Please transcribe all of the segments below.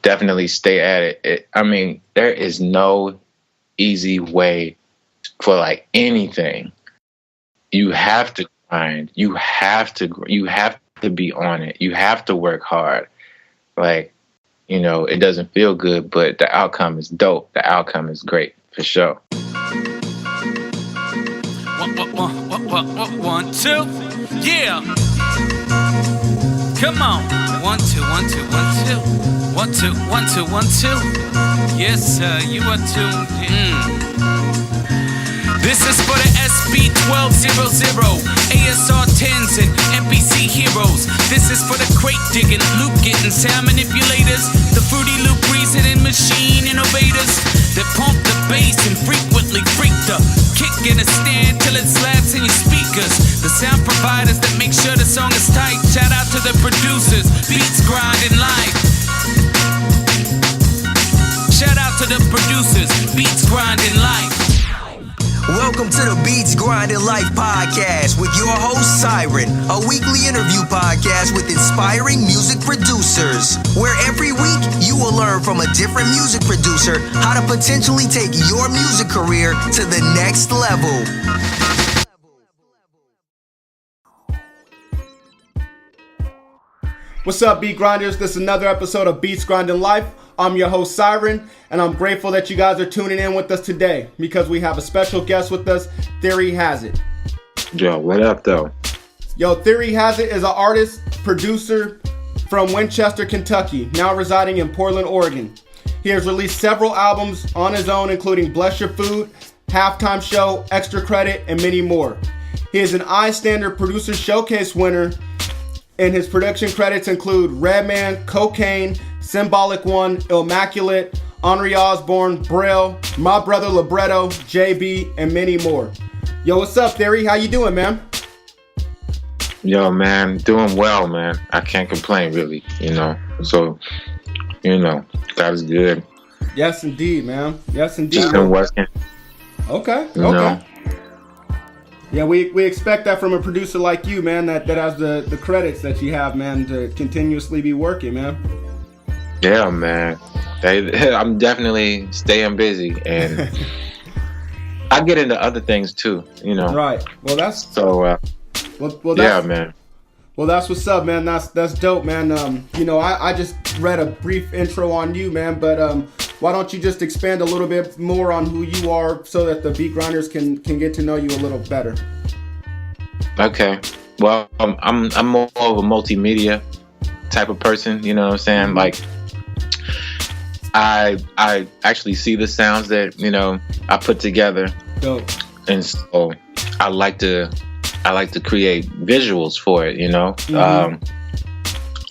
definitely stay at it. I mean, there is no easy way for like anything. You have to grind. You have to be on it. You have to work hard. Like, you know, it doesn't feel good, but the outcome is dope. The outcome is great for sure. 1, 2, yeah. Come on. 1, 2, 1, 2, 1, 2. 1, 2, 1, 2, 1, 2. Yes, sir, you are tuned in. This is for the SB1200, ASR 10s and NPC heroes. This is for the crate digging, loop getting, sound manipulators, the Fruity Loop reasoning machine innovators that pump the bass and frequently freak the kick in a stand till it slaps in your speakers. The sound providers that make sure the song is tight. Shout out to the producers, beats grinding live. Shout out to the producers, beats grinding life. Welcome to the Beats Grinding Life podcast with your host Siren, a weekly interview podcast with inspiring music producers, where every week you will learn from a different music producer how to potentially take your music career to the next level. What's up, Beat Grinders? This is another episode of Beats Grinding Life. I'm your host, Siren, and I'm grateful that you guys are tuning in with us today because we have a special guest with us, Theory Hazit. Yo, what up, though? Yo, Theory Hazit is an artist, producer from Winchester, Kentucky, now residing in Portland, Oregon. He has released several albums on his own, including Bless Your Food, Halftime Show, Extra Credit, and many more. He is an iStandard Producer Showcase winner, and his production credits include Redman, Kokaine, Symbolic One, Illmaculate, Onry Ozzborn, Braile, My Brother Libretto, Jabee, and many more. Yo, what's up, Theory? How you doing, man? Yo, man, doing well, man. I can't complain, really, you know. So, you know, God is good. Yes, indeed, man. Yes, indeed. Just been working. Okay. know. Yeah, we expect that from a producer like you, man, that has the credits that you have, man, to continuously be working, man. Yeah, man. I'm definitely staying busy, and I get into other things too, you know. Right. Well, that's so. Well, yeah, man. Well, that's what's up, man. That's dope, man. You know, I just read a brief intro on you, man, but why don't you just expand a little bit more on who you are so that the Beat Grinders can get to know you a little better? Okay. Well, I'm more of a multimedia type of person, you know what I'm saying? Like, I actually see the sounds that, you know, I put together. Dope. And so I like to create visuals for it, you know. Mm-hmm.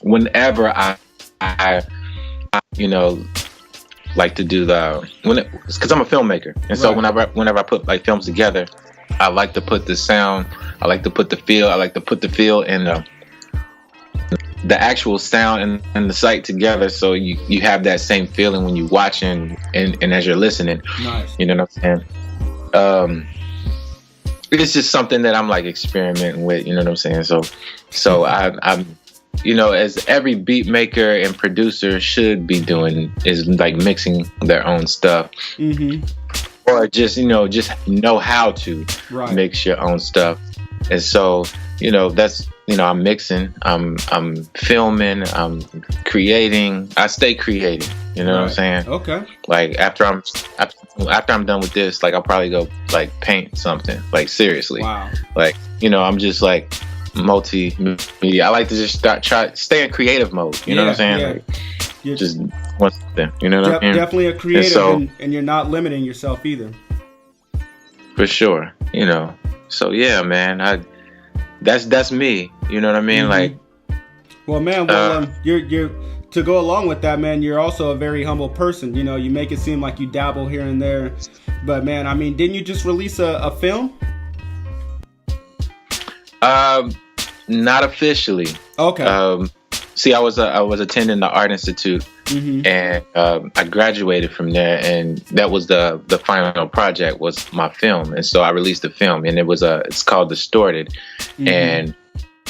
Whenever I you know, like to do because I'm a filmmaker, and so whenever I put like films together, I like to put the sound, I like to put the feel, I like to put the feel and the actual sound and the sight together, so you have that same feeling when you watch and as you're listening. Nice. You know what I'm saying? It's just something that I'm like experimenting with, you know what I'm saying? So I'm, you know, as every beat maker and producer should be doing, is like mixing their own stuff. Mm-hmm. Or just, you know how to mix your own stuff. And so, you know, that's, you know, I'm mixing, I'm filming, I'm creating. I stay creative. You know what I'm saying? Okay. Like after I'm done with this, like I'll probably go like paint something. Like seriously. Wow. Like, you know, I'm just like multimedia. I like to just stay in creative mode. You know what I'm saying? Yeah. Like, just one thing. You know what I mean? Definitely a creative, and you're not limiting yourself either. For sure. You know. So yeah, man. That's me. You know what I mean? Mm-hmm. Like. Well, man. You're to go along with that, man. You're also a very humble person. You know, you make it seem like you dabble here and there, but man, I mean, didn't you just release a film? Not officially. Okay. See, I was attending the Art Institute, mm-hmm. and I graduated from there, and that was the final project was my film, and so I released the film, and it's called Distorted, mm-hmm. and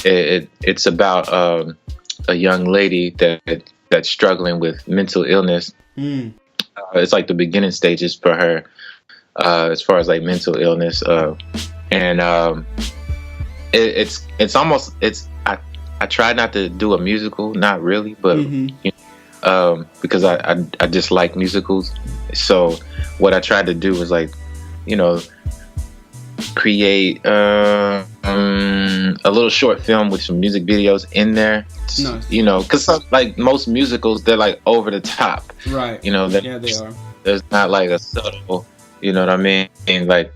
it's about a young lady that that's struggling with mental illness. It's like the beginning stages for her, as far as like mental illness, and it's almost I try not to do a musical, not really, but you know, because I just like musicals. So what I tried to do was like, you know, create a little short film with some music videos in there. Nice. You know, because like most musicals, they're like over the top, right? You know, yeah, they are. There's not like a subtle, you know what I mean? Like,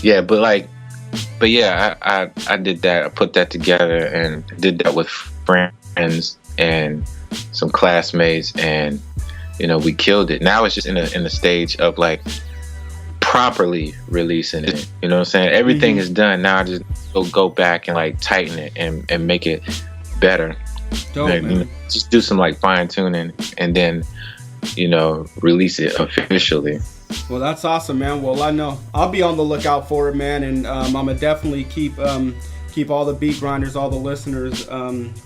yeah, but yeah, I did that. I put that together and did that with friends and some classmates, and you know, we killed it. Now it's just in the stage of like properly releasing it. You know what I'm saying? Everything is done. Now I just go back and like tighten it and make it better. Dope, man. You know, just do some like fine tuning and then, you know, release it officially. Well, that's awesome, man. Well, I know I'll be on the lookout for it, man, and I'm gonna definitely keep all the beat grinders, all the listeners,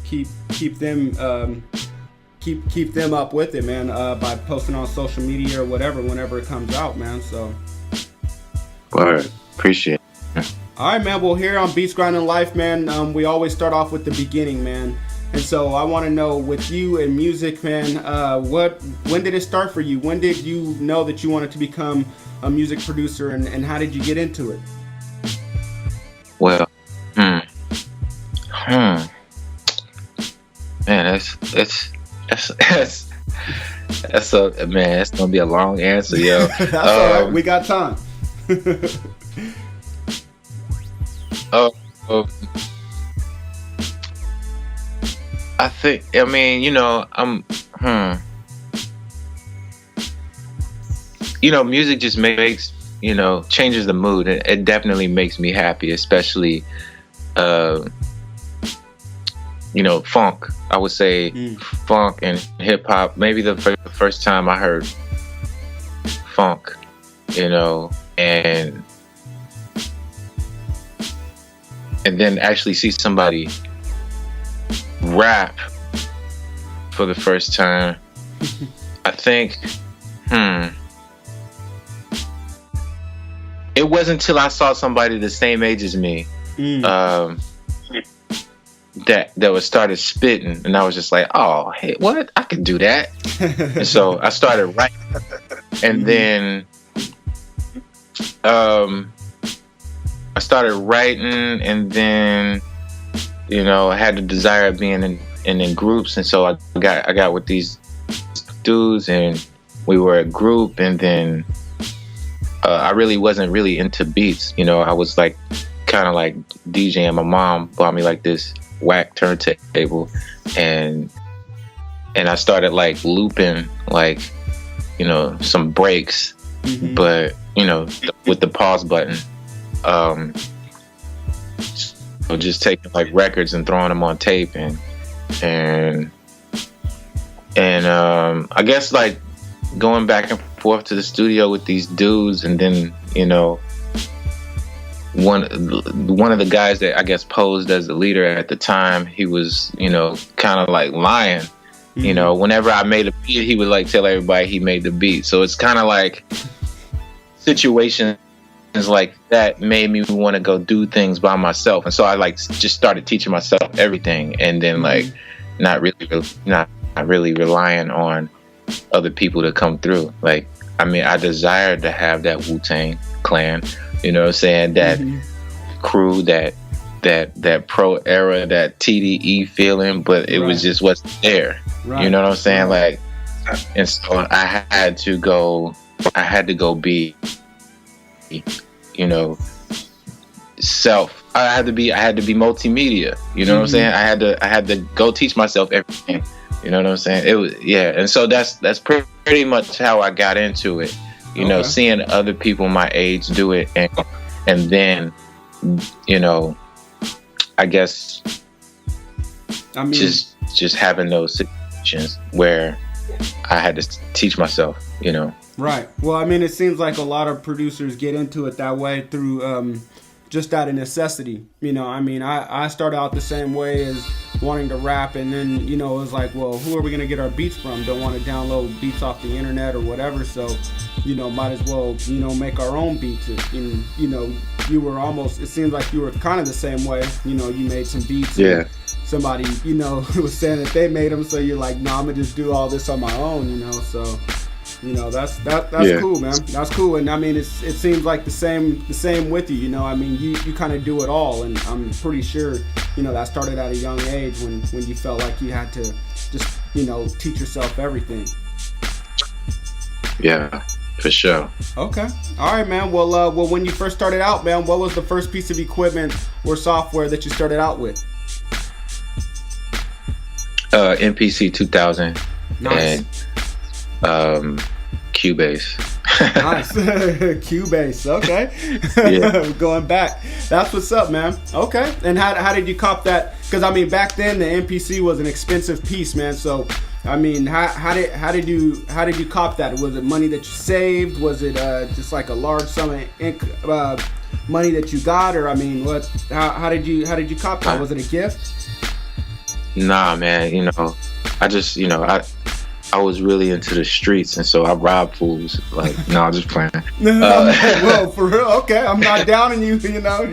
keep them keep them up with it, man, by posting on social media or whatever whenever it comes out, man. So, word, appreciate it. All right, man. Well, here on Beats Grinding Life, man, we always start off with the beginning, man. And so I want to know, with you and music, man, when did it start for you? When did you know that you wanted to become a music producer, and how did you get into it? Well, man, that's gonna be a long answer, yo. That's all right. We got time. I think, I mean, you know, you know, music just makes, you know, changes the mood. It definitely makes me happy, especially, you know, funk. I would say funk and hip hop. Maybe the first time I heard funk, you know, and then actually see somebody rap for the first time. I think it wasn't until I saw somebody the same age as me that was started spitting, and I was just like, oh, hey, what? I could do that. And so I started writing, and then I started writing, and then, you know, I had the desire of being in groups, and so I got with these dudes, and we were a group, and then I really wasn't really into beats. You know, I was like kind of like DJing. My mom bought me like this whack turntable, and I started like looping, like, you know, some breaks, but, you know, with the pause button. So just taking like records and throwing them on tape, and I guess like going back and forth to the studio with these dudes, and then, you know, one of the guys that I guess posed as the leader at the time, he was, you know, kind of like lying. You know, whenever I made a beat, he would like tell everybody he made the beat. So it's kind of like situations like that made me want to go do things by myself, and so I like just started teaching myself everything, and then like not really relying on other people to come through. Like, I mean, I desired to have that Wu-Tang Clan, you know what I'm saying, that crew, that pro era, that TDE feeling, but it was just what's there. Right. You know what I'm saying? Like, and so I had to go be, you know, self. I had to be multimedia. You know what I'm saying? I had to go teach myself everything. You know what I'm saying? It was, yeah. And so that's pretty much how I got into it. You know, seeing other people my age do it, and then, you know, I guess, I mean, just having those situations where I had to teach myself, you know. Right. Well, I mean, it seems like a lot of producers get into it that way through just out of necessity. You know, I mean, I started out the same way as wanting to rap, and then, you know, it was like, well, who are we gonna get our beats from? Don't want to download beats off the internet or whatever, so, you know, might as well, you know, make our own beats. And, you know, you were almost, it seems like you were kind of the same way. You know, you made some beats. Yeah. Somebody, you know, was saying that they made them, so you're like, no, I'm gonna just do all this on my own, you know. So, you know, that's cool, man. That's cool. And I mean, it seems like the same with you, you know. I mean, you kind of do it all, and I'm pretty sure, you know, that started at a young age when you felt like you had to just, you know, teach yourself everything. Yeah, for sure. Okay. All right, man. Well, when you first started out, man, what was the first piece of equipment or software that you started out with? MPC 2000. Nice. And Cubase. Nice. Cubase. Okay. Yeah. Going back. That's what's up, man. Okay. And how did you cop that? Because I mean, back then the MPC was an expensive piece, man. So I mean, how did you cop that? Was it money that you saved? Was it just like a large sum of money that you got, or I mean, how did you cop that? Was it a gift? Nah, man. You know, I just, you know, I was really into the streets, and so I robbed fools. Like, no, I'm just playing. Well, for real, okay. I'm not downing you, you know.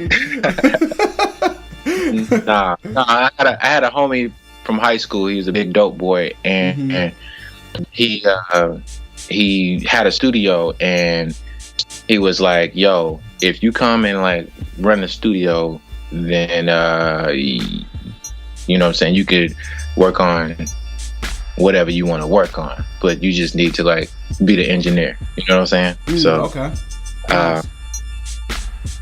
Nah. I had a homie from high school. He was a big dope boy, and he had a studio, and he was like, "Yo, if you come and like run the studio, then you know what I'm saying, you could work on whatever you want to work on, but you just need to like be the engineer." You know what I'm saying? So okay.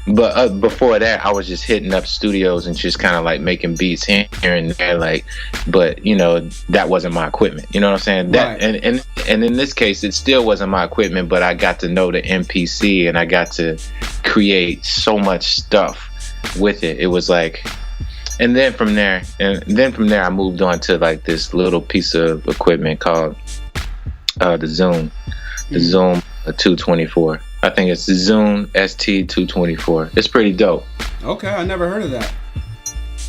But before that, I was just hitting up studios and just kind of like making beats here and there, like. But you know, that wasn't my equipment. You know what I'm saying? That right. and in this case, it still wasn't my equipment. But I got to know the MPC, and I got to create so much stuff with it. It was like, and then from there, I moved on to like this little piece of equipment called the Zoom, Zoom 224. I think it's the Zoom ST224. It's pretty dope. Okay, I never heard of that.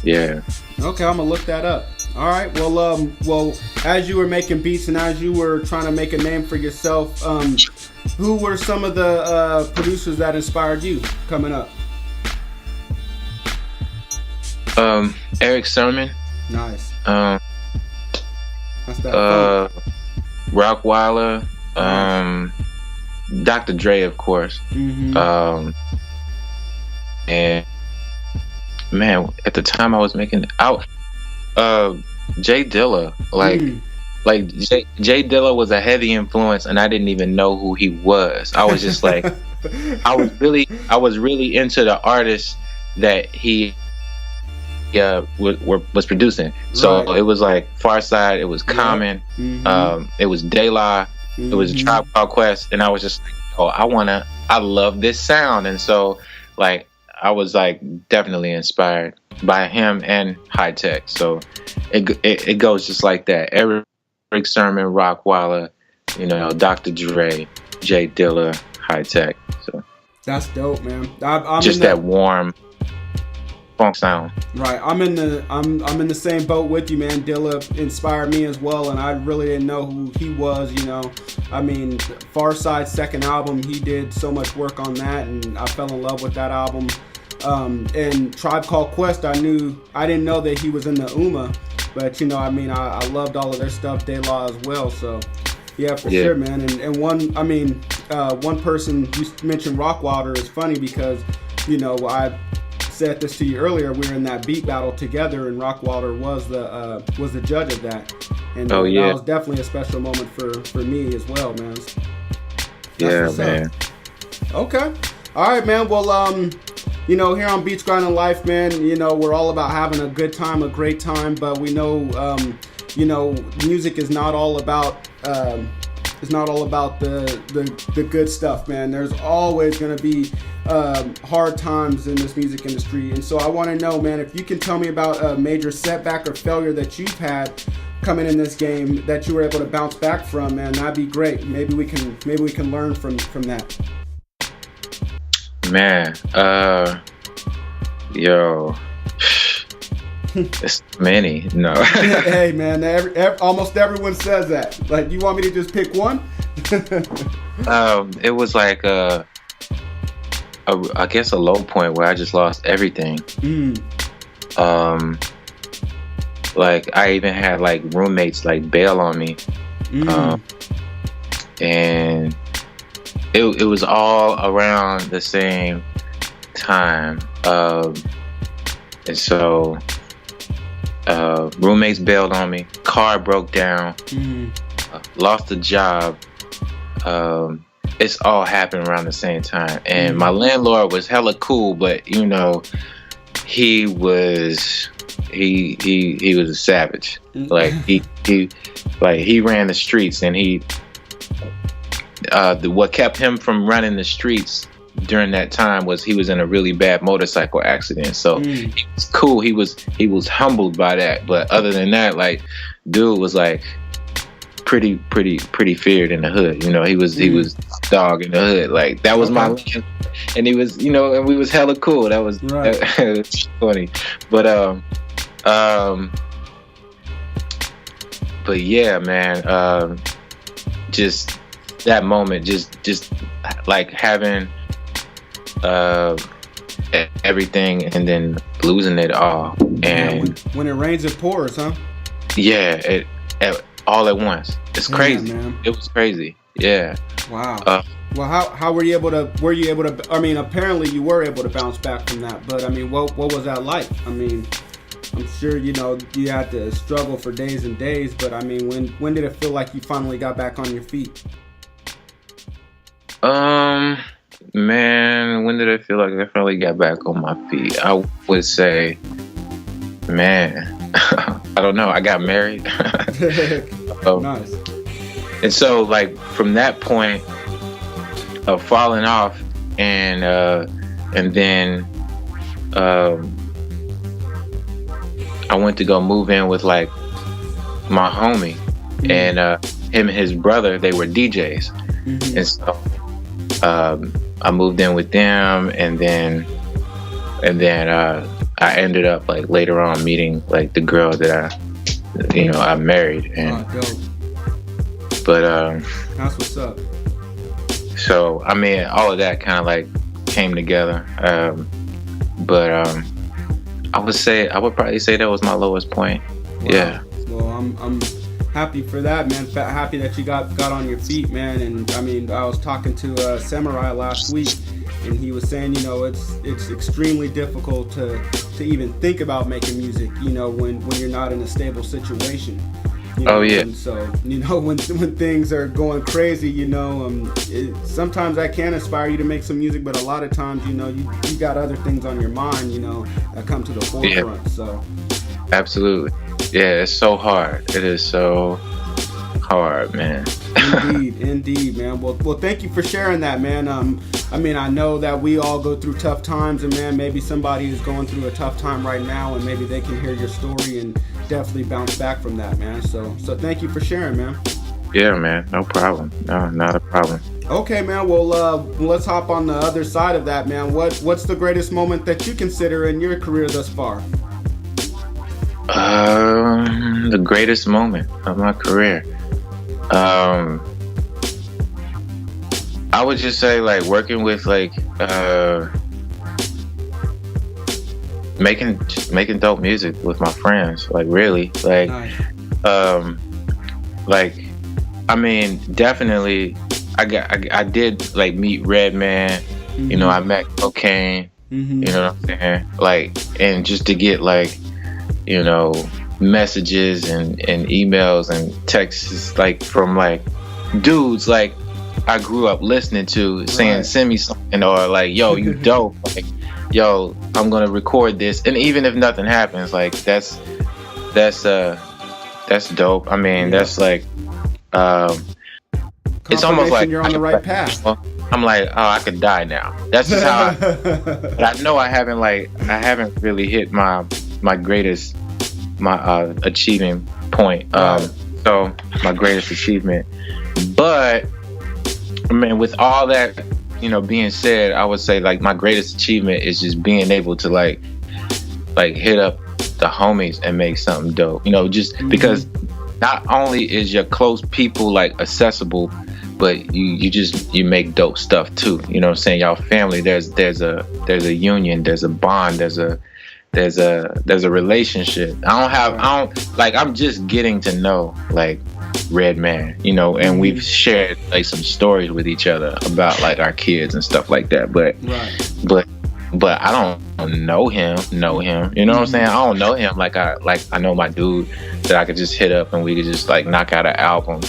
Yeah. Okay, I'm gonna look that up. All right. Well, as you were making beats and as you were trying to make a name for yourself, who were some of the producers that inspired you coming up? Eric Sermon. Nice. That's that Rockweiler. Dr. Dre, of course. And man, at the time I was making out Jay Dilla, like Jay Dilla was a heavy influence, and I didn't even know who he was. I was just like, I was really into the artist that he was producing. So right. It was like Farside, it was Common, it was Dilla. It was a Tribe Called Quest, and I was just like, oh, I love this sound. And so like I was like definitely inspired by him and High Tech. So it goes just like that. Eric Sermon, Rockweiler, you know, Dr. Dre, Jay Dilla, High Tech. So that's dope, man. I'm just that warm funk sound. Right. I'm in the same boat with you, man. Dilla inspired me as well, and I really didn't know who he was, you know. I mean, Farside's second album, he did so much work on that, and I fell in love with that album. And Tribe Called Quest, I didn't know that he was in the UMA, but you know, I mean, I loved all of their stuff, De La as well. So yeah, for sure, man. And one person, you mentioned Rockweiler, is funny because, you know, I said this to you earlier. We were in that beat battle together, and Rockweiler was the judge of that. And that was definitely a special moment for me as well, man. That's man. Okay. All right, man. Well, you know, here on Beats Grinding Life, man, you know, we're all about having a good time, a great time, but we know, you know, music is not all about the good stuff, man. There's always going to be hard times in this music industry. And so I want to know, man, if you can tell me about a major setback or failure that you've had coming in this game that you were able to bounce back from, man, that'd be great. Maybe we can learn from that. Man, yo. It's many. No. Hey man, almost everyone says that. Like, you want me to just pick one? It was like I guess a low point where I just lost everything. Like I even had like roommates like bail on me, and it was all around the same time, and so roommates bailed on me, car broke down, lost a job. It's all happened around the same time, and my landlord was hella cool, but you know, he was a savage. Like he ran the streets, and what kept him from running the streets during that time was he was in a really bad motorcycle accident. So he was cool. He was humbled by that, but other than that, like, dude was like pretty feared in the hood. You know, he was dog in the hood. Like that was my land. And he was, you know, and we was hella cool. That was right. That was funny. But yeah, man, just that moment, just like having everything and then losing it all. And when it rains, it pours, huh? Yeah, it all at once. It's crazy. Man. It was crazy. Yeah. Wow. Well, how were you able to? I mean, apparently you were able to bounce back from that. But I mean, what was that like? I mean, I'm sure you know you had to struggle for days and days. But I mean, when did it feel like you finally got back on your feet? Man, when did I feel like I finally got back on my feet? I would say, man, I don't know. I got married. Nice. And so, like, from that point of falling off, and then I went to go move in with like my homie, and him and his brother. They were DJs, and so I moved in with them, and then I ended up like later on meeting like the girl that I married, and but that's what's up. So I mean, all of that kind of like came together, but I would probably say that was my lowest point. Wow. Yeah. Well, I'm happy for that, man. Happy that you got on your feet, man. And I mean, I was talking to Samurai last week, and he was saying, you know, it's extremely difficult to even think about making music, you know, when you're not in a stable situation. You know? Oh yeah. And so, you know, when things are going crazy, you know, sometimes that can inspire you to make some music, but a lot of times, you know, you got other things on your mind, you know, that come to the forefront. Yeah. So. Absolutely. Yeah, it's so hard. It is so hard, man. Indeed, man. Well, thank you for sharing that, man. I mean, I know that we all go through tough times, and man, maybe somebody is going through a tough time right now, and maybe they can hear your story and definitely bounce back from that, man. So thank you for sharing, man. Yeah, man. No problem. No, not a problem. Okay, man. Well, let's hop on the other side of that, man. What's the greatest moment that you consider in your career thus far? The greatest moment of my career. I would just say like working with like making dope music with my friends. Like really, like nice. Like I mean, definitely I did like meet Redman. You know, I met Kokaine. You know what I'm saying? Like, and just to get like, you know, messages and emails and texts like from like dudes like I grew up listening to saying send me something, or like, yo, you dope, like, yo, I'm gonna record this. And even if nothing happens, like that's dope. I mean, that's like it's almost like you're on the right path. I'm like, oh, I could die now. That's just how but I know I haven't really hit my greatest achieving point. So my greatest achievement. But I mean, with all that, you know, being said, I would say like my greatest achievement is just being able to like hit up the homies and make something dope. You know, just because not only is your close people like accessible, but you make dope stuff too. You know what I'm saying? Y'all family. There's a union. There's a bond. There's a relationship. I'm just getting to know like Redman, you know, and we've shared like some stories with each other about like our kids and stuff like that. But I don't know him. You know what I'm saying? I don't know him like I know my dude that I could just hit up and we could just like knock out an album.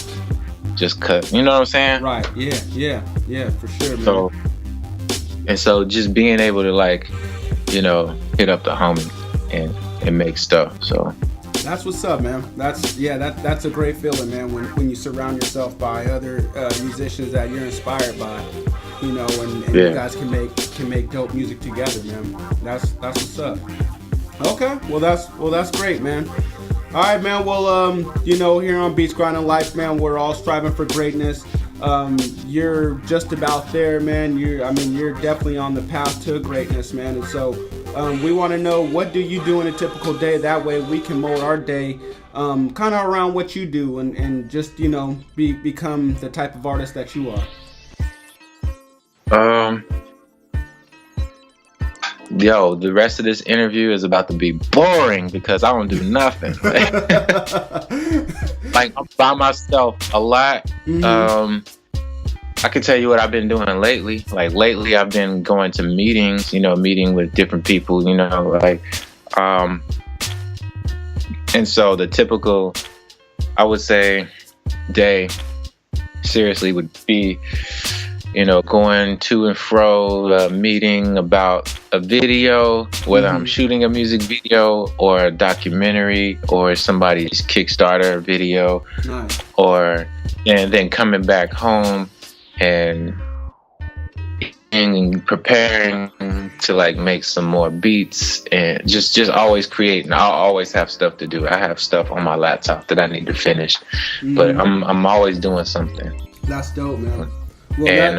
Just cut, you know what I'm saying? Right. Yeah, for sure, man. So just being able to like, you know, hit up the homie and make stuff. So that's what's up, man. That's a great feeling, man. When you surround yourself by other musicians that you're inspired by, you know, and you guys can make dope music together, man. That's what's up. Okay, well that's great, man. All right, man. Well, you know, here on Beats Grinding Life, man, we're all striving for greatness. You're just about there, man. You're definitely on the path to greatness, man. And so, we want to know, what do you do in a typical day? That way we can mold our day, kind of around what you do and just, you know, become the type of artist that you are. Yo, the rest of this interview is about to be boring because I don't do nothing. Like, I'm by myself a lot. I can tell you what I've been doing lately. Like, lately I've been going to meetings, you know, meeting with different people, you know, like, and so the typical, I would say, day seriously would be, you know, going to and fro, meeting about a video, whether I'm shooting a music video or a documentary or somebody's Kickstarter video, and then coming back home and preparing to like make some more beats and just always creating. I'll always have stuff to do. I have stuff on my laptop that I need to finish, but I'm always doing something. That's dope, man. Well, and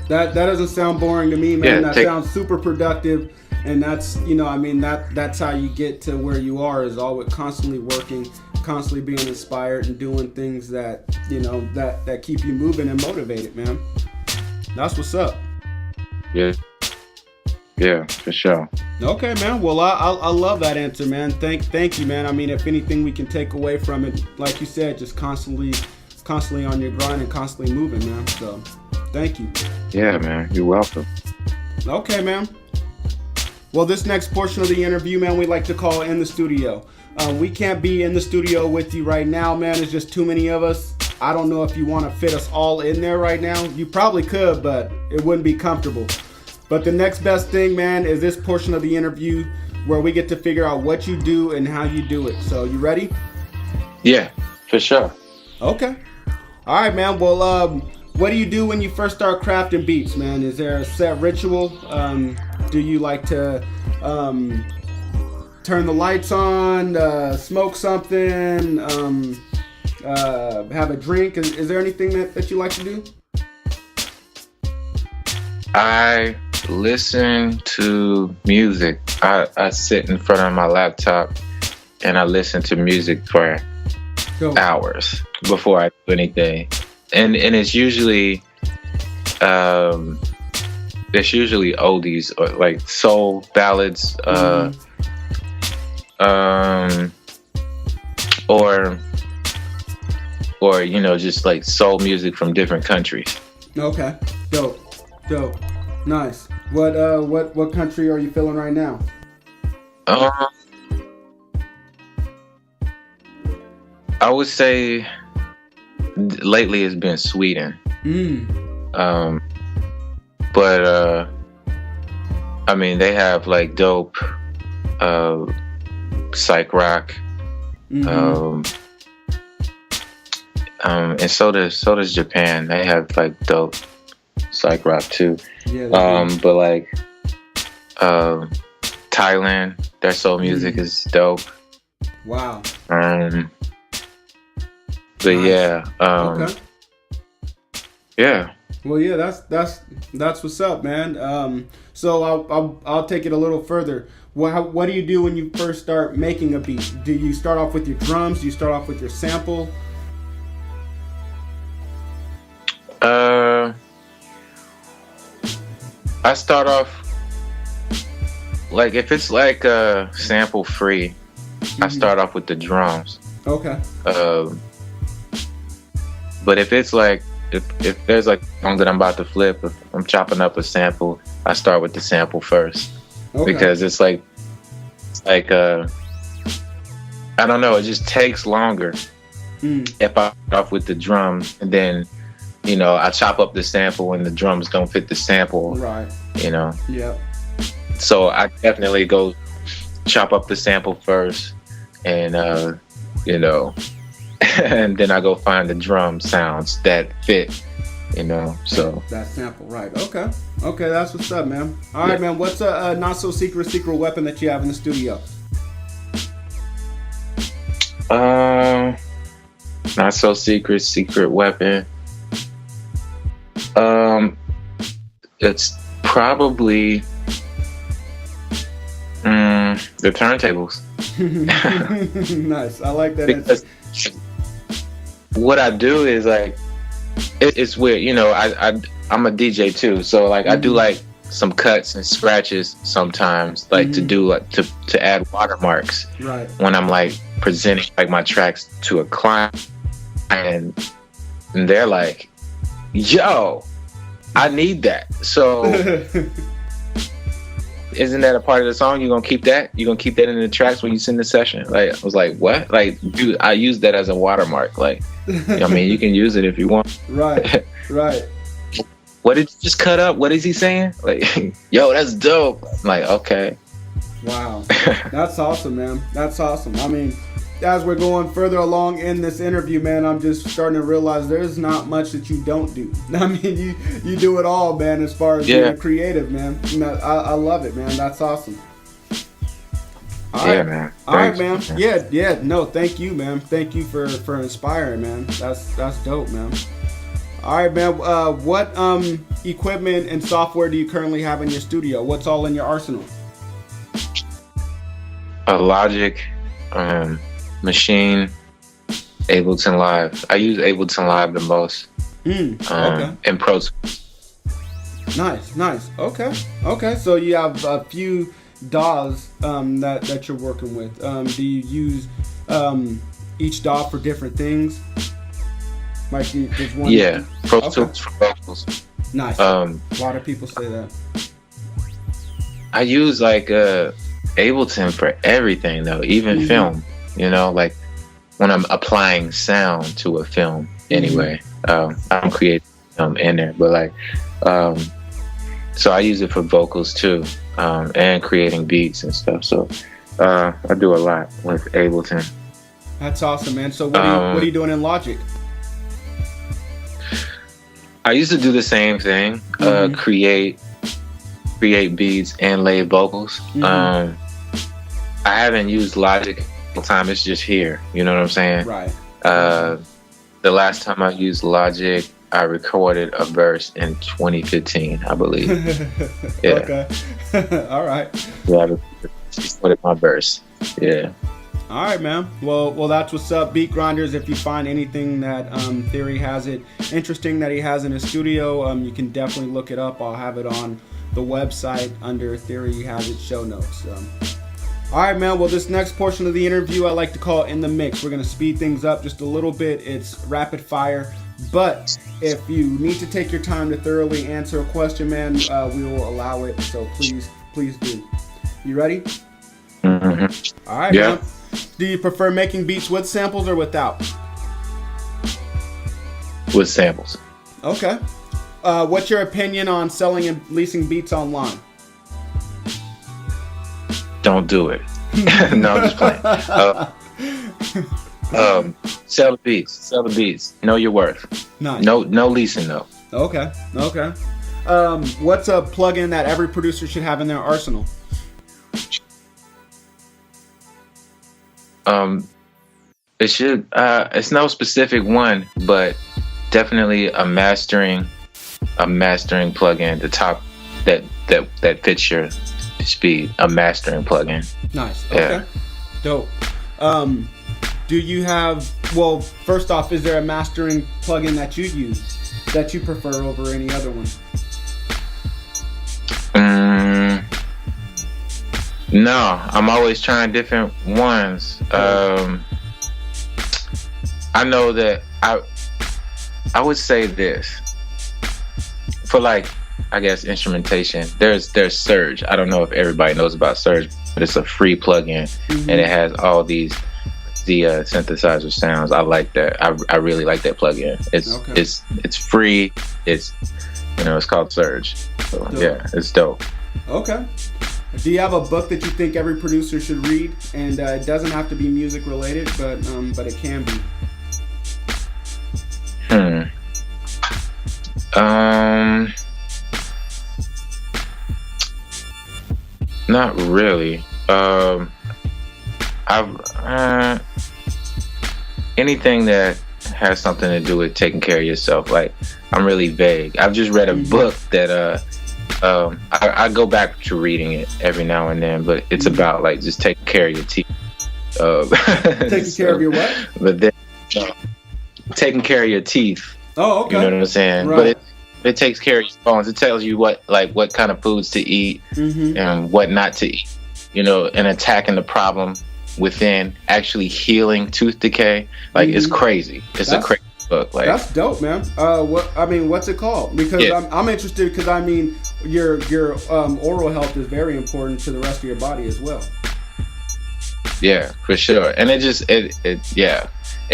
that doesn't sound boring to me, man. That sounds super productive, and that's, you know, I mean, that's how you get to where you are, is always constantly working, constantly being inspired and doing things that, you know, that keep you moving and motivated, man. That's what's up. Yeah, for sure. Okay, man. Well, I love that answer, man. Thank you, man. I mean, if anything we can take away from it, like you said, just constantly on your grind and constantly moving, man. So thank you. Yeah, man, you're welcome. Okay, man. Well, this next portion of the interview, man, we like to call In the Studio. We can't be in the studio with you right now, man. There's just too many of us. I don't know if you want to fit us all in there right now. You probably could, but it wouldn't be comfortable. But the next best thing, man, is this portion of the interview where we get to figure out what you do and how you do it. So you ready? Yeah, for sure. Okay. All right, man. Well, what do you do when you first start crafting beats, man? Is there a set ritual? Do you like to turn the lights on, smoke something, have a drink? Is there anything that you like to do? I listen to music. I sit in front of my laptop and I listen to music for hours before I do anything, and it's usually oldies or like soul ballads, or you know, just like soul music from different countries. Okay, dope, nice. What country are you feeling right now? I would say lately it's been Sweden. But I mean, they have like dope psych rock, and so does Japan. They have like dope psych rock too. But like Thailand, their soul music is dope. Wow. But nice. Okay. Yeah. Well, yeah, that's what's up, man. So I'll take it a little further. What do you do when you first start making a beat? Do you start off with your drums? Do you start off with your sample? I start off like if it's like sample free, I start off with the drums. Okay. But if it's like if there's like a song that I'm about to flip, if I'm chopping up a sample, I start with the sample first. Okay. Because it's like I don't know, it just takes longer if I start off with the drums and then I chop up the sample and the drums don't fit the sample. Right. Yeah. So I definitely go chop up the sample first and and then I go find the drum sounds that fit, so. That sample, right. Okay, that's what's up, man. All right, man, what's a not so secret weapon that you have in the studio? Not so secret weapon. It's probably the turntables. Nice. I like that. Because what I do is like it's weird, I'm a DJ too, so like I do like some cuts and scratches sometimes, like to do like to add watermarks right when I'm like presenting like my tracks to a client and they're like, yo, I need that. So isn't that a part of the song? You're gonna keep that in the tracks when you send the session? Like I was like, what? Like, dude, I use that as a watermark. Like, I mean, you can use it if you want. Right. What did you just cut up? What is he saying? Like, yo, that's dope. I'm like, okay. Wow. That's awesome, man. That's awesome. I mean, as we're going further along in this interview, man, I'm just starting to realize there's not much that you don't do. I mean, you do it all, man, as far as being creative, man. I love it, man. That's awesome. All right, man. All right, man. Yeah. No, thank you, man. Thank you for inspiring, man. That's dope, man. All right, man. What equipment and software do you currently have in your studio? What's all in your arsenal? Logic, Machine, Ableton Live. I use Ableton Live the most. Okay. And Pro Tools. Nice. Okay. So you have a few DAWs that you're working with. Do you use each DAW for different things? Like there's one. Yeah, Pro Tools for vocals. Nice. A lot of people say that. I use like Ableton for everything though, even film. Like when I'm applying sound to a film. Anyway, I don't create in there, but like, so I use it for vocals too, and creating beats and stuff. So I do a lot with Ableton. That's awesome, man. So what are you doing in Logic? I used to do the same thing, create beats and lay vocals. I haven't used Logic all the time. It's just here. You know what I'm saying? Right. The last time I used Logic, I recorded a verse in 2015, I believe. Yeah. Okay. All right. Yeah, I recorded my verse. Yeah. All right, man. Well, that's what's up, Beat Grinders. If you find anything that Theory has it interesting that he has in his studio, you can definitely look it up. I'll have it on the website under Theory Has It show notes. All right, man. Well, this next portion of the interview I like to call In the Mix. We're going to speed things up just a little bit. It's rapid fire. But if you need to take your time to thoroughly answer a question, man, we will allow it. So please do. You ready? Mm-hmm. All right, man. Do you prefer making beats with samples or without? With samples. Okay. What's your opinion on selling and leasing beats online? Don't do it. No, I'm just playing. Sell the beats. Know your worth. Nice. No leasing though. Okay. What's a plugin that every producer should have in their arsenal? It should. It's no specific one, but definitely a mastering a mastering plugin, the top that fits your speed, a mastering plugin. Nice. Okay. Yeah. Dope. Do you have, well, first off, is there a mastering plugin that you use that you prefer over any other one? No, I'm always trying different ones. I know that I would say this for, like, I guess instrumentation. There's Surge. I don't know if everybody knows about Surge, but it's a free plugin, and it has all the synthesizer sounds. I like that. I really like that plugin. It's free. It's it's called Surge. So, yeah, it's dope. Okay. Do you have a book that you think every producer should read? And it doesn't have to be music related, but it can be. Not really. Anything that has something to do with taking care of yourself. Like, I'm really vague. I've just read a book that I go back to reading it every now and then, but it's about, like, just taking care of your teeth. Taking care of your what? But then taking care of your teeth. Oh, okay. You know what I'm saying? Right. But it takes care of your bones. It tells you what kind of foods to eat and what not to eat. And attacking the problem within, actually healing tooth decay. Like, it's crazy. A crazy book. Like, that's dope, man. What's it called? Because I'm interested, because your oral health is very important to the rest of your body as well. Yeah, for sure. And it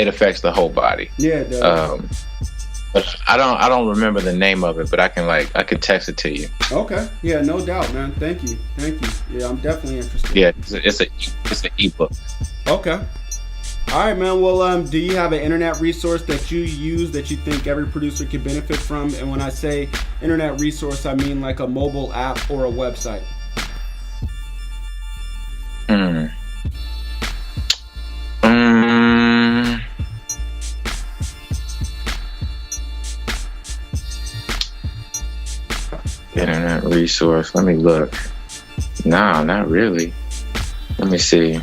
affects the whole body. Yeah, it does. But I don't remember the name of it, but I could text it to you. Okay. Yeah, no doubt, man. Thank you. Yeah, I'm definitely interested. Yeah, it's an ebook. Okay. All right, man. Well, do you have an internet resource that you use that you think every producer could benefit from? And when I say internet resource, I mean like a mobile app or a website. Internet resource. Let me look. No, not really. Let me see.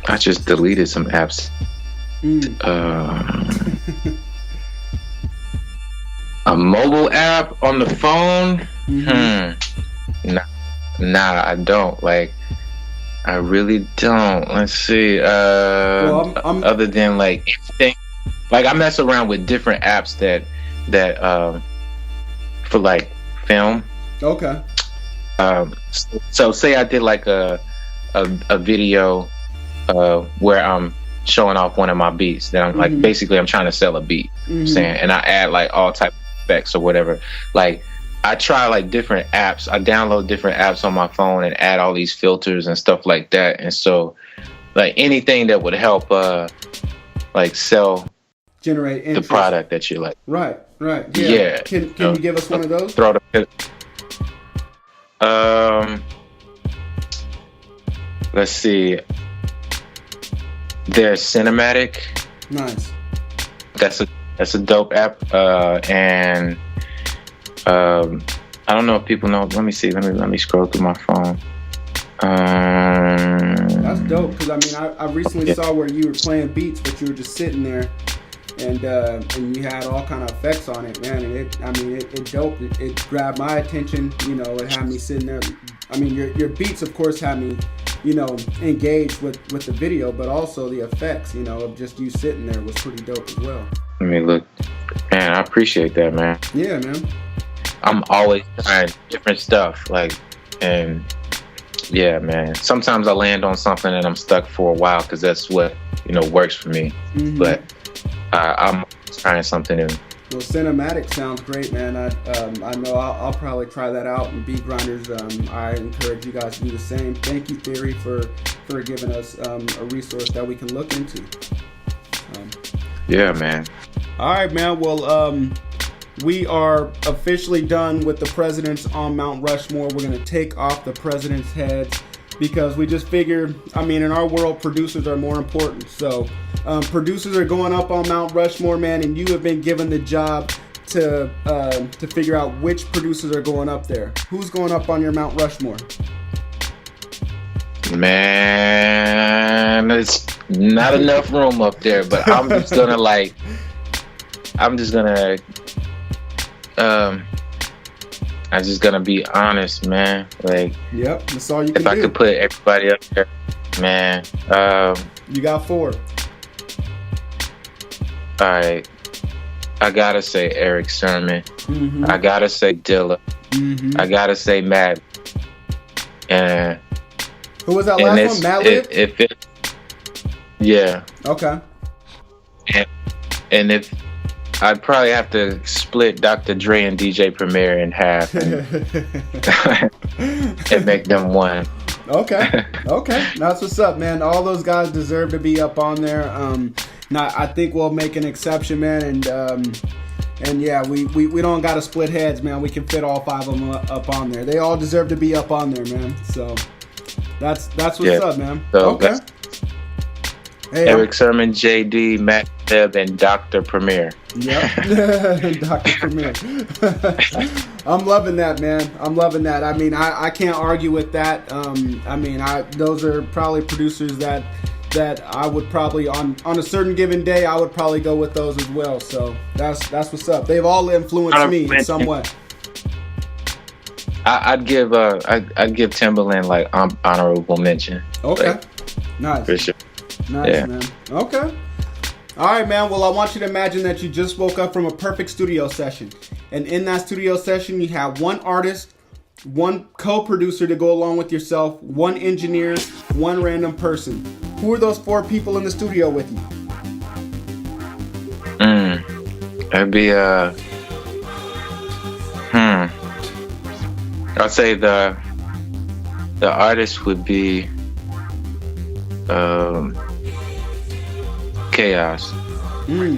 I just deleted some apps. A mobile app on the phone? Nah, I don't. Like, I really don't. Let's see. Other than, like, anything. Like, I mess around with different apps that for, like, film. Okay. So say I did like a video where I'm showing off one of my beats that I'm like, basically I'm trying to sell a beat, saying, and I add like all type of effects or whatever. Like, I try like different apps. I download different apps on my phone and add all these filters and stuff like that. And so, like, anything that would help like generate interest. The product that you like. Right. Yeah. Can you give us one of those? Throw the let's see. There's Cinematic. Nice. That's a dope app. And I don't know if people know. Let me see. Let me scroll through my phone. That's dope, because I recently saw where you were playing beats, but you were just sitting there, and you had all kind of effects on it, man. And it dope. It grabbed my attention. It had me sitting there. Your beats, of course, had me, engaged with the video, but also the effects, of just you sitting there was pretty dope as well. Let me look. Man, I appreciate that, man. Yeah, man. I'm always trying different stuff, like, and yeah, man. Sometimes I land on something and I'm stuck for a while because that's what works for me. But I'm trying something new. Well, Cinematic sounds great, man. I know I'll probably try that out. And Beat Grinders, I encourage you guys to do the same. Thank you, Theory, for giving us a resource that we can look into. Yeah, man. All right, man. Well, we are officially done with the presidents on Mount Rushmore. We're going to take off the president's heads. because we just figure, I mean, in our world, producers are more important. So producers are going up on Mount Rushmore, man, and you have been given the job to figure out which producers are going up there. Who's going up on your Mount Rushmore? Man, there's not enough room up there, but I'm just gonna be honest, man. Like, yep, that's all you can if do. I could put everybody up there, man. You got 4. All right, I gotta say Eric Sermon. Mm-hmm. I gotta say Dilla. Mm-hmm. I gotta say Mad. And who was that last one? Mad? Yeah. Okay. And if I'd probably have to split Dr. Dre and DJ Premier in half and make them one. Okay. That's what's up, man. All those guys deserve to be up on there. Now I think we'll make an exception, man, and yeah, we don't gotta split heads, man. We can fit all 5 of them up on there. They all deserve to be up on there, man. So that's what's up, man. So okay. Hey, Eric Sermon, JD, Matt Webb, and Dr. Premier. Yep. Dr. Premier. I'm loving that, man. I'm loving that. I mean, I can't argue with that. I mean, those are probably producers that I would probably on a certain given day I would probably go with those as well. So that's what's up. They've all influenced me in some way. I'd give Timbaland like honorable mention. Okay. Like, nice. for sure. Nice, Yeah. man. Okay. All right, man. Well, I want you to imagine that you just woke up from a perfect studio session. And in that studio session, you have one artist, one co-producer to go along with yourself, one engineer, one random person. Who are those 4 people in the studio with you? That'd be I'd say the artist would be Chaos. The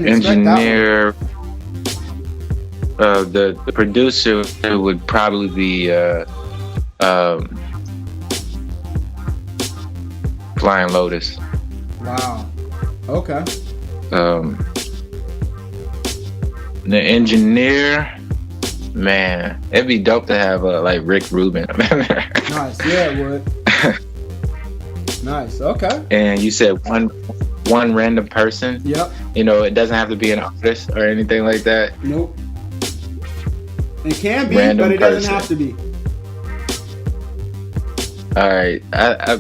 engineer, the producer would probably be Flying Lotus. Wow. Okay. The engineer, man, it'd be dope to have like Rick Rubin. Nice. Yeah, it would. Nice. Okay. And you said one random person. Yep. You know, it doesn't have to be an artist or anything like that. Nope. It can be, Random but it doesn't person. have to be. All right, I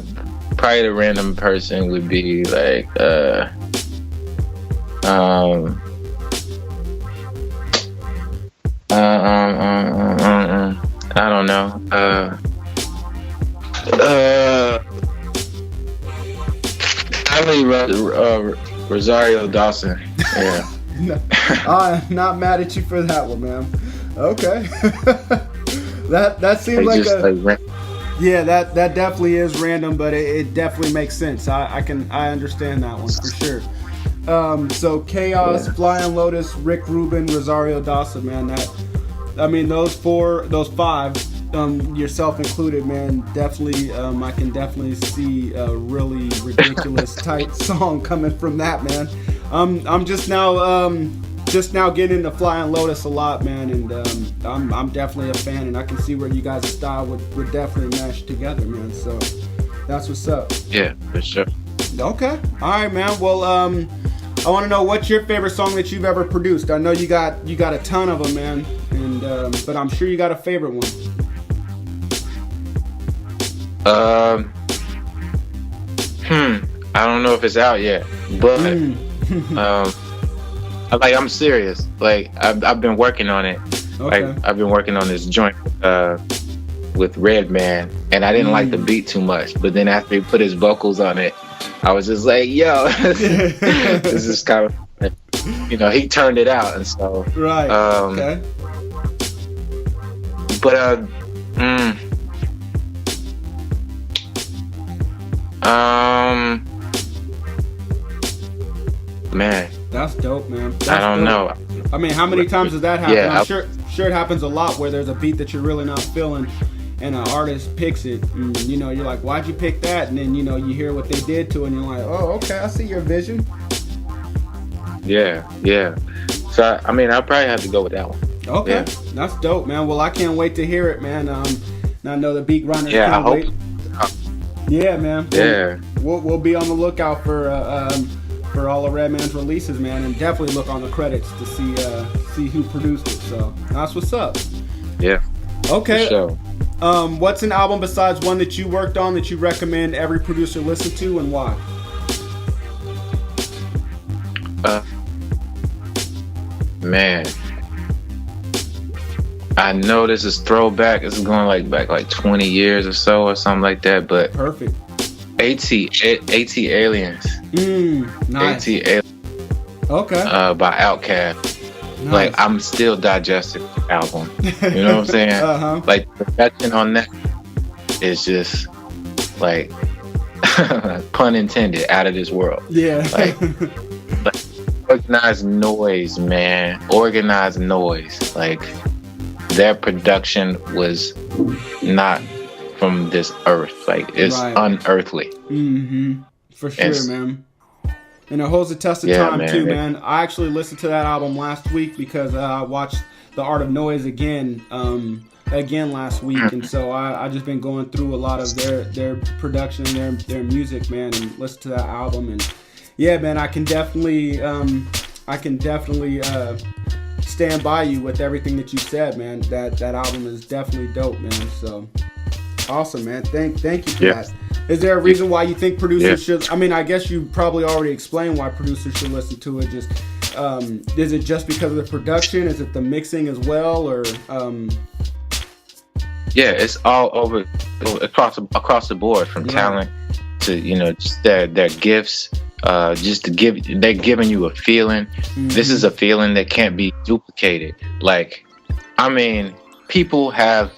probably the random person would be like I don't know. Probably Rosario Dawson. Yeah. I'm not mad at you for that one, man. Okay. that seems like yeah, that definitely is random, but it definitely makes sense. I understand that one for sure. So Chaos, yeah. Flying Lotus, Rick Rubin, Rosario Dawson, man. Those 5, yourself included, man. Definitely, I can definitely see a really ridiculous tight song coming from that, man. I'm just now getting into Flying Lotus a lot, man, and I'm definitely a fan, and I can see where you guys' style would definitely mesh together, man. So that's what's up. Yeah, for sure. Okay. All right, man. Well, I want to know what's your favorite song that you've ever produced. I know you got a ton of them, man, and but I'm sure you got a favorite one. I don't know if it's out yet, but I'm serious. Like I've been working on it. Okay. Like I've been working on this joint with Redman, and I didn't like the beat too much. But then after he put his vocals on it, I was just like, "Yo, this is kind of," he turned it out, and so right. Okay. But man, that's dope, man. I don't know. I mean, how many times does that happen? Yeah, I'm sure it happens a lot where there's a beat that you're really not feeling, and an artist picks it, and you're like, why'd you pick that? And then you hear what they did to it, and you're like, oh, okay, I see your vision. Yeah. So I mean, I'll probably have to go with that one. Okay, that's dope, man. Well, I can't wait to hear it, man. And I know the beat grinders can't wait. Yeah, man. Yeah. We'll be on the lookout for all of Redman's releases, man, and definitely look on the credits to see who produced it. So that's what's up. Yeah. Okay. For sure. What's an album besides one that you worked on that you recommend every producer listen to, and why? Man, I know this is throwback. This is going back 20 years or so or something like that. But perfect. AT Aliens. Nice. AT Aliens. Okay. By Outkast. Nice. I'm still digesting the album. You know what I'm saying? Uh-huh. The production on that is just pun intended, out of this world. Yeah. Organized noise, man. Organized noise. Their production was not from this earth. It's unearthly. Mm-hmm. For sure, man. And it holds the test of time, too, man. I actually listened to that album last week because I watched The Art of Noise again last week. And so I just been going through a lot of their production and their music, man, and listen to that album. And yeah, man, I can definitely stand by you with everything that you said, man. That album is definitely dope, man. So awesome, man. Thank you for that. Is there a reason why you think producers should? I mean, I guess you probably already explained why producers should listen to it. Just is it just because of the production? Is it the mixing as well, or? Yeah, it's all over across the board, from talent to just their gifts. They're giving you a feeling. Mm-hmm. This is a feeling that can't be duplicated. People have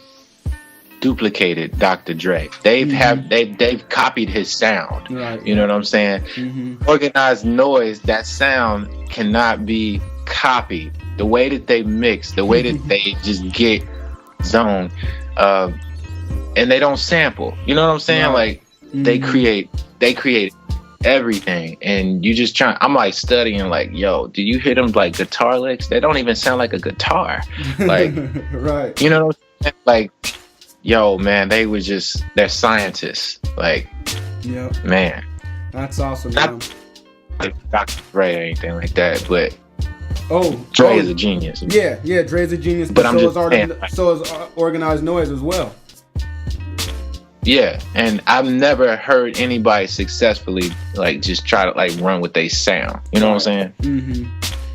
duplicated Dr. Dre. They've copied his sound. Right. You know what I'm saying? Mm-hmm. Organized noise, that sound cannot be copied. The way that they mix, the way that they just get zone, and they don't sample. You know what I'm saying? Right. They create everything, and you just I'm studying, yo, do you hear them guitar licks? They don't even sound like a guitar. Right. You know what I'm saying? Yo, man, they're scientists. Yep. Man. That's awesome, not man. Like Dr. Dre or anything like that, but Dre is a genius. Yeah, Dre's a genius, but so is Organized Noise as well. Yeah, and I've never heard anybody successfully just try to run with their sound. You know what I'm saying? Mm-hmm.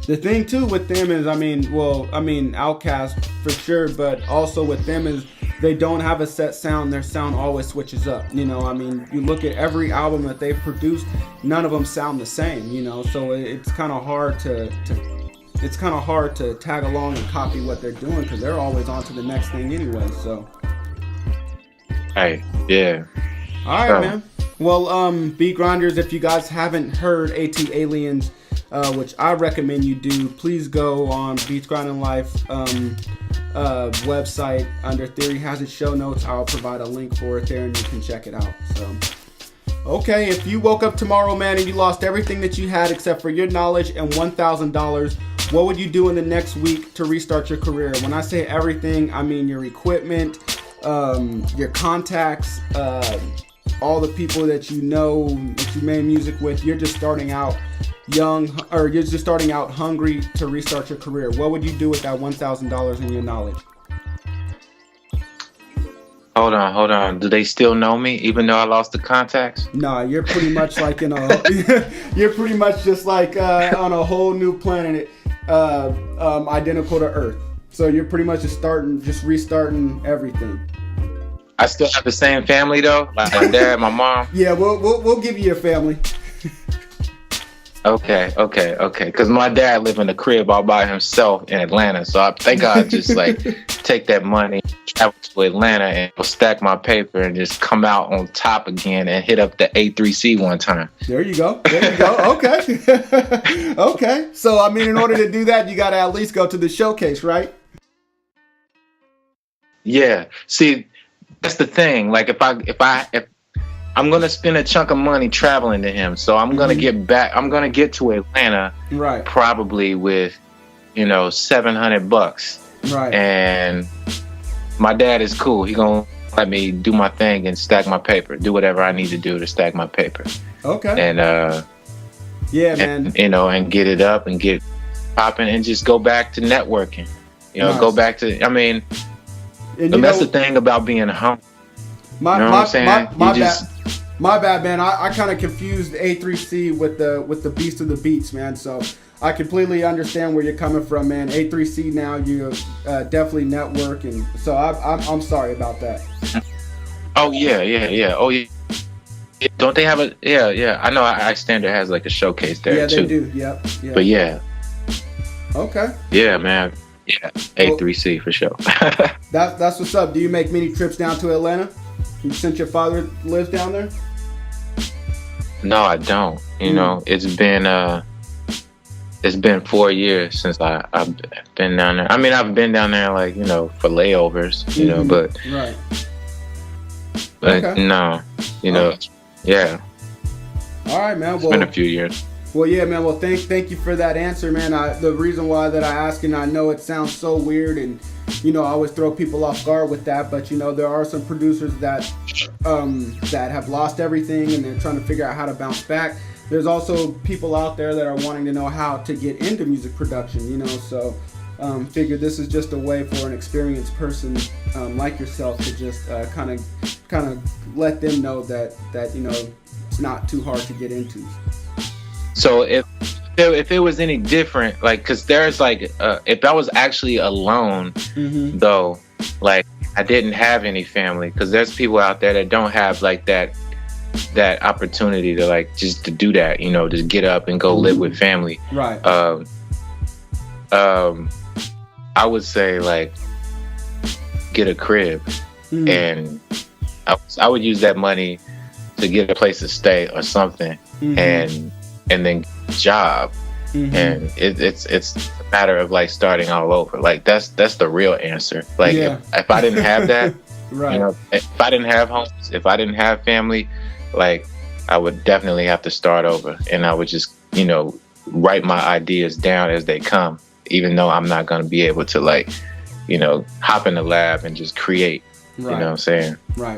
The thing too with them is, Outkast for sure, but also with them is they don't have a set sound. Their sound always switches up. You look at every album that they've produced, none of them sound the same. So it's kind of hard to tag along and copy what they're doing because they're always on to the next thing anyway. So. Hey, yeah. All right, man. Well, Beat Grinders, if you guys haven't heard AT Aliens, which I recommend you do, please go on Beats Grinding Life website under Theory Hazit show notes. I'll provide a link for it there and you can check it out. So, okay, if you woke up tomorrow, man, and you lost everything that you had except for your knowledge and $1,000, what would you do in the next week to restart your career? When I say everything, I mean your equipment, your contacts, all the people that you know that you made music with. You're just starting out young, or you're just starting out hungry to restart your career. What would you do with that $1,000 in your knowledge? Hold on. Do they still know me even though I lost the contacts? Nah, you're pretty much you're pretty much just on a whole new planet, identical to Earth. So you're pretty much just restarting everything. I still have the same family though, like my dad, my mom. Yeah, we'll give you your family. Okay. Because my dad lived in a crib all by himself in Atlanta, so I think I'd just take that money, travel to Atlanta, and stack my paper, and just come out on top again and hit up the A3C one time. There you go. Okay. Okay. So in order to do that, you got to at least go to the showcase, right? Yeah. See, that's the thing. Like if I'm gonna spend a chunk of money traveling to him, so I'm gonna get back. I'm gonna get to Atlanta, right? Probably with, $700, right? And my dad is cool. He gonna let me do my thing and stack my paper, do whatever I need to do to stack my paper. Okay. And yeah, man. And get it up and get popping and just go back to networking. Nice. Go back to. I mean, and that's the thing about being home. My bad, man. I kind of confused A3C with the Beast of the Beats, man. So I completely understand where you're coming from, man. A3C now, you definitely network, and so I'm sorry about that. Oh yeah. Oh yeah. Don't they have a? Yeah. I know iStandard has like a showcase there too. Yeah, they do. Yep. But yeah. Okay. Yeah, man. Yeah, A3C for sure. That's what's up. Do you make many trips down to Atlanta since your father lives down there? No, I don't. It's been 4 years since I've been down there. I mean, I've been down there like for layovers, but right. Okay. No, yeah. All right, man. It's been a few years. Well, yeah, man. Well, thank you for that answer, man. The reason why that I ask, and I know it sounds so weird, and I always throw people off guard with that, but there are some producers that have lost everything and they're trying to figure out how to bounce back. There's also people out there that are wanting to know how to get into music production, so figure this is just a way for an experienced person like yourself to just kind of let them know that it's not too hard to get into. So if it was any different, like, because there's like, if I was actually alone, though, like I didn't have any family, because there's people out there that don't have like that opportunity to like just to do that, just get up and go live with family. Right. I would say like get a crib, and I would use that money to get a place to stay or something, and then get a job, and it's a matter of like starting all over. Like that's the real answer. Like if I didn't have that, right. If I didn't have homes, if I didn't have family, like I would definitely have to start over, and I would just write my ideas down as they come, even though I'm not going to be able to like hop in the lab and just create. Right. You know what I'm saying? Right.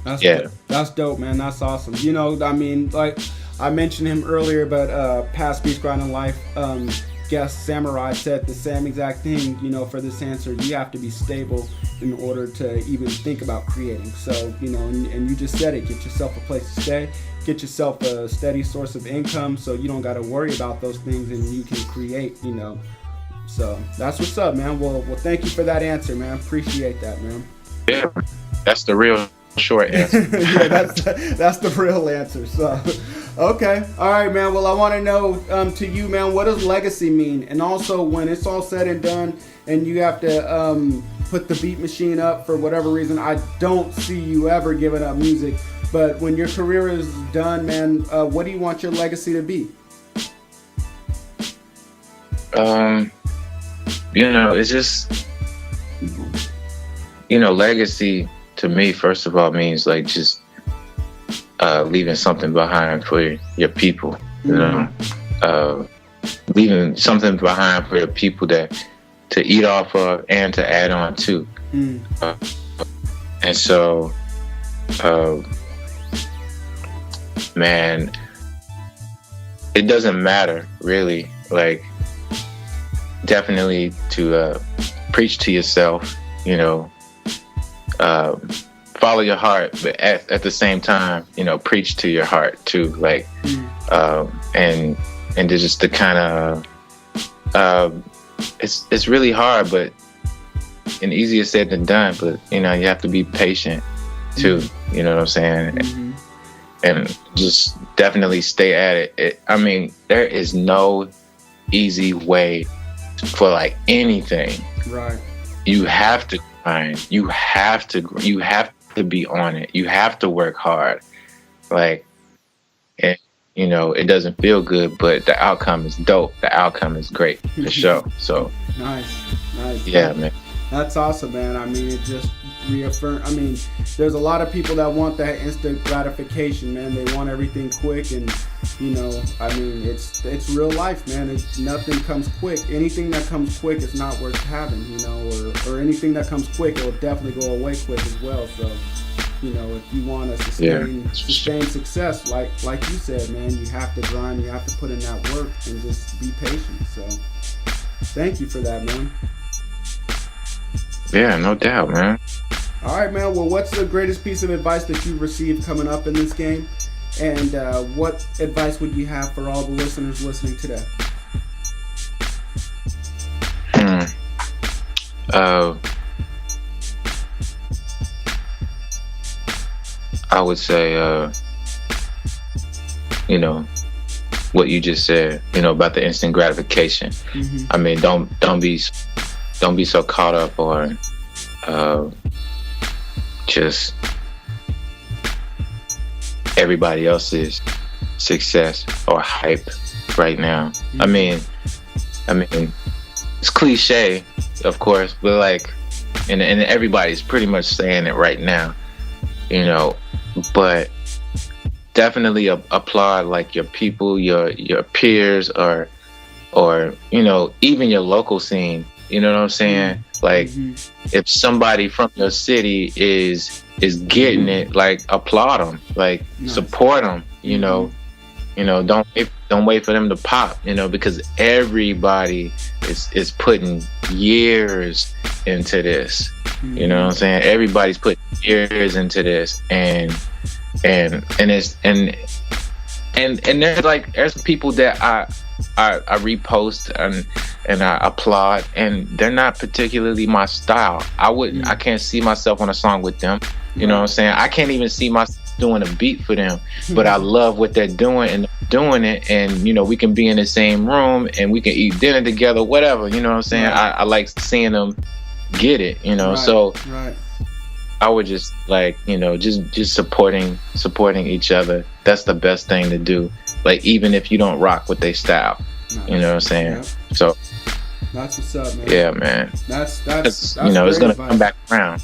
That's dope, man. That's awesome. I mean, like I mentioned him earlier, but past Beast Grinding Life guest Samurai said the same exact thing. For this answer, you have to be stable in order to even think about creating. So and you just said it. Get yourself a place to stay. Get yourself a steady source of income, so you don't got to worry about those things, and you can create. So that's what's up, man. Well, thank you for that answer, man. Appreciate that, man. Yeah, that's the real short answer. Yeah, that's the real answer. So, okay, all right, man. Well, I want to know to you, man, what does legacy mean? And also, when it's all said and done, and you have to put the beat machine up for whatever reason, I don't see you ever giving up music. But when your career is done, man, what do you want your legacy to be? It's just, legacy to me, first of all, means like just leaving something behind for your people, leaving something behind for the people to eat off of and to add on to. And so, man, it doesn't matter really, like, definitely to preach to yourself, follow your heart, but at the same time, preach to your heart too, like, and just to kind of, it's really hard, but and easier said than done, but you have to be patient too, you know what I'm saying? And just definitely stay at it. I mean, there is no easy way for like anything. Right. You have to grind. You have to be on it. You have to work hard. Like, and it doesn't feel good, but the outcome is dope. The outcome is great for sure. So nice. Yeah, man. That's awesome, man. I mean, it just reaffirm. I mean, there's a lot of people that want that instant gratification, man. They want everything quick, and you know, I mean, it's real life, man. Nothing comes quick. Anything that comes quick is not worth having, you know, or anything that comes quick, it will definitely go away quick as well. So, you know, if you want to sustain success, like you said, man, you have to grind, you have to put in that work, and just be patient. So, thank you for that, man. Yeah, no doubt, man. All right, man. Well, what's the greatest piece of advice that you received coming up in this game? And what advice would you have for all the listeners listening today? I would say, you know, what you just said, you know, about the instant gratification. Mm-hmm. I mean, don't be so caught up on just everybody else's success or hype right now. Mm-hmm. I mean, it's cliche, of course, but like, and everybody's pretty much saying it right now, you know. But definitely applaud like your people, your peers, or you know, even your local scene. You know what I'm saying? Like, if somebody from your city is getting it, like, applaud them, like, support them. You know, don't wait for them to pop. You know, because everybody is putting years into this. You know what I'm saying? Everybody's putting years into this, and there's people that I repost and I applaud, and they're not particularly my style. I can't see myself on a song with them. You know what I'm saying? I can't even see myself doing a beat for them, but I love what they're doing and doing it, and you know, we can be in the same room and we can eat dinner together, whatever. You know what I'm saying? I like seeing them get it, you know. So I would just like, you know, just supporting each other. That's the best thing to do. Like, even if you don't rock with their style, you know what I'm saying? Yep. So that's what's up, man. Yeah, man. That's you know, it's gonna advice. come back around.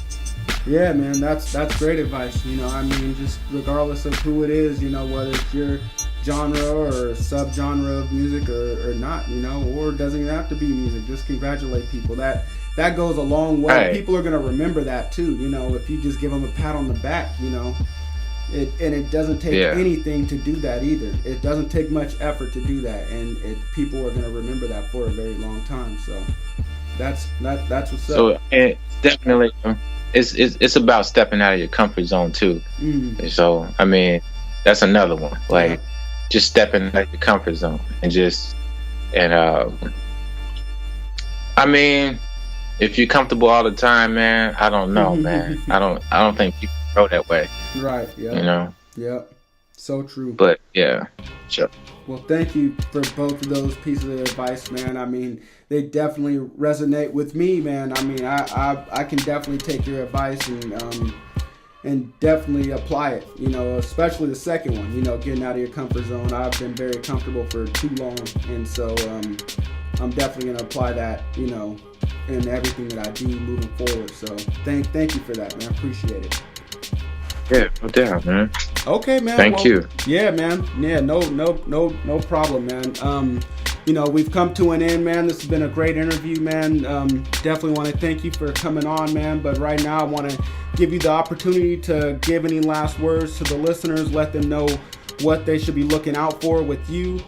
Yeah, man, that's great advice. You know, I mean, just regardless of who it is, you know, whether it's your genre or subgenre of music or not, you know, or it doesn't even have to be music. Just congratulate people. That goes a long way. Right. People are gonna remember that too. You know, if you just give them a pat on the back, you know, it doesn't take anything to do that either. It doesn't take much effort to do that, and people are gonna remember that for a very long time. So that's what's up. So it's definitely. It's about stepping out of your comfort zone too. So I mean, that's another one. Like, just stepping out of your comfort zone and I mean, if you're comfortable all the time, man, I don't know, man. I don't think people grow that way. Right. Yeah. You know. Yep. So true. But yeah, sure. Well, thank you for both of those pieces of advice, man. I mean, they definitely resonate with me, man. I mean, I can definitely take your advice and definitely apply it, you know, especially the second one, you know, getting out of your comfort zone. I've been very comfortable for too long, and so I'm definitely going to apply that, you know, in everything that I do moving forward. So thank you for that, man. I appreciate it. Yeah, no doubt, man. Okay, man. Thank you. Yeah, man. Yeah, no problem, man. You know, we've come to an end, man. This has been a great interview, man. Definitely want to thank you for coming on, man. But right now, I want to give you the opportunity to give any last words to the listeners. Let them know what they should be looking out for with you,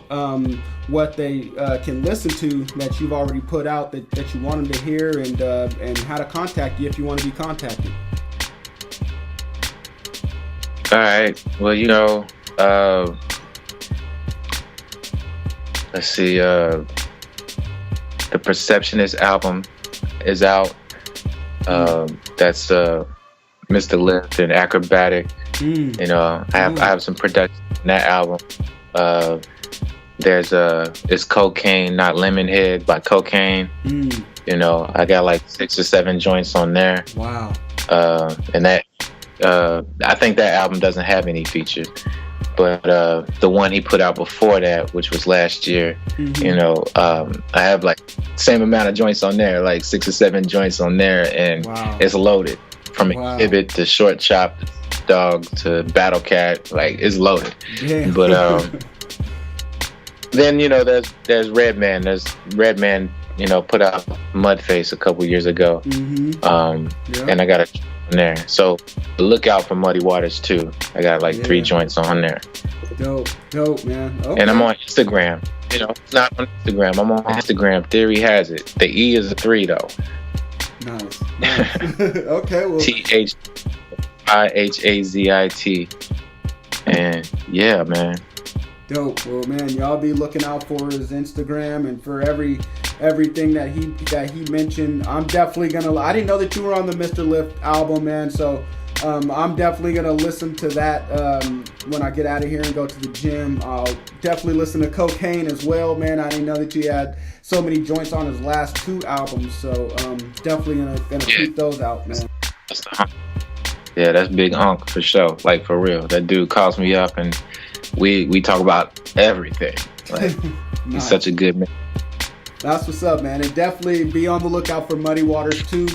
what they can listen to that you've already put out that you want them to hear, and how to contact you if you want to be contacted. All right. Well, you know, let's see. The Perceptionist album is out. That's Mr. Lift and Acrobatic. You know, I have some production in that album. There's it's Kokaine, Not Lemonhead by Kokaine. You know, I got like 6 or 7 joints on there. Wow. And that I think that album doesn't have any features. But the one he put out before that, which was last year, you know, I have like same amount of joints on there, like 6 or 7 joints on there, and it's loaded from Exhibit to Short Chop, Dog to Battle Cat, like it's loaded. Damn. But then, you know, there's Redman. There's Redman, you know, put out Mudface a couple years ago, and I got a on there. So look out for Muddy Waters too. I got like 3 joints on there. Dope, man. Okay. And I'm on Instagram. You know, it's not on Instagram. I'm on Instagram. Theory has it. The E is a 3 though. Nice. Okay. Well. THIHAZIT. And yeah, man. Dope. Well, man, y'all be looking out for his Instagram and for everything that he mentioned. I'm definitely gonna. I didn't know that you were on the Mr. Lift album, man. So I'm definitely gonna listen to that when I get out of here and go to the gym. I'll definitely listen to Kokaine as well, man. I didn't know that you had so many joints on his last 2 albums. So definitely gonna keep those out, man. Yeah, that's Big Unk for sure. Like for real, that dude calls me up and we talk about everything. Like he's such a good man. That's what's up, man. And definitely be on the lookout for Muddy Waters too.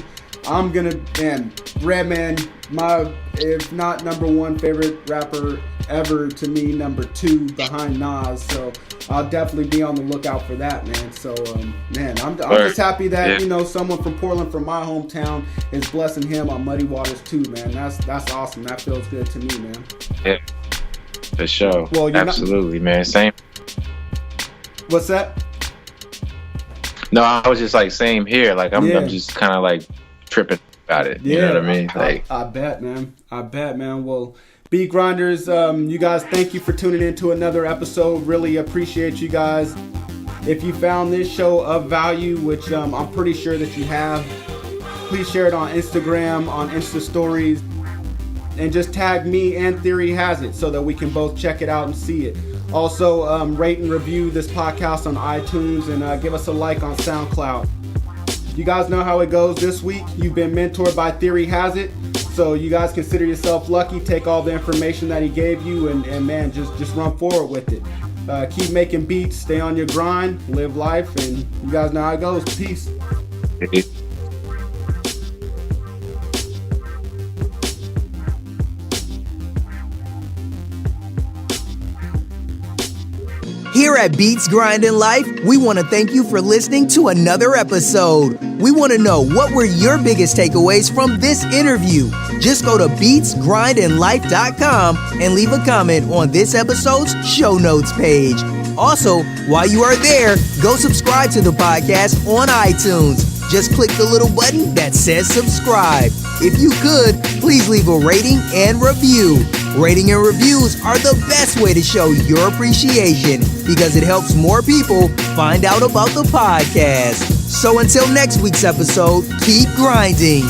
I'm gonna, man, Redman, my, if not number 1 favorite rapper ever to me, number 2 behind Nas. So I'll definitely be on the lookout for that, man. So man, I'm just happy that you know, someone from Portland, from my hometown, is blessing him on Muddy Waters too, man. That's awesome. That feels good to me, man. Yeah, for sure. Well, absolutely, man. Same. What's that? No, I was just like same here. Like I'm just kind of like tripping about it. You know what I mean? Like I bet, man. Well, Beat Grinders, you guys, thank you for tuning in to another episode. Really appreciate you guys. If you found this show of value, which I'm pretty sure that you have, please share it on Instagram, on Insta Stories, and just tag me and Theory Has It so that we can both check it out and see it. Also, rate and review this podcast on iTunes and give us a like on SoundCloud. You guys know how it goes this week. You've been mentored by Theory Has It. So you guys consider yourself lucky. Take all the information that he gave you and man, just run forward with it. Keep making beats. Stay on your grind. Live life. And you guys know how it goes. Peace. Here at Beats Grindin' Life, we want to thank you for listening to another episode. We want to know, what were your biggest takeaways from this interview? Just go to beatsgrindinlife.com and leave a comment on this episode's show notes page. Also, while you are there, go subscribe to the podcast on iTunes. Just click the little button that says subscribe. If you could, please leave a rating and review. Rating and reviews are the best way to show your appreciation because it helps more people find out about the podcast. So until next week's episode, keep grinding.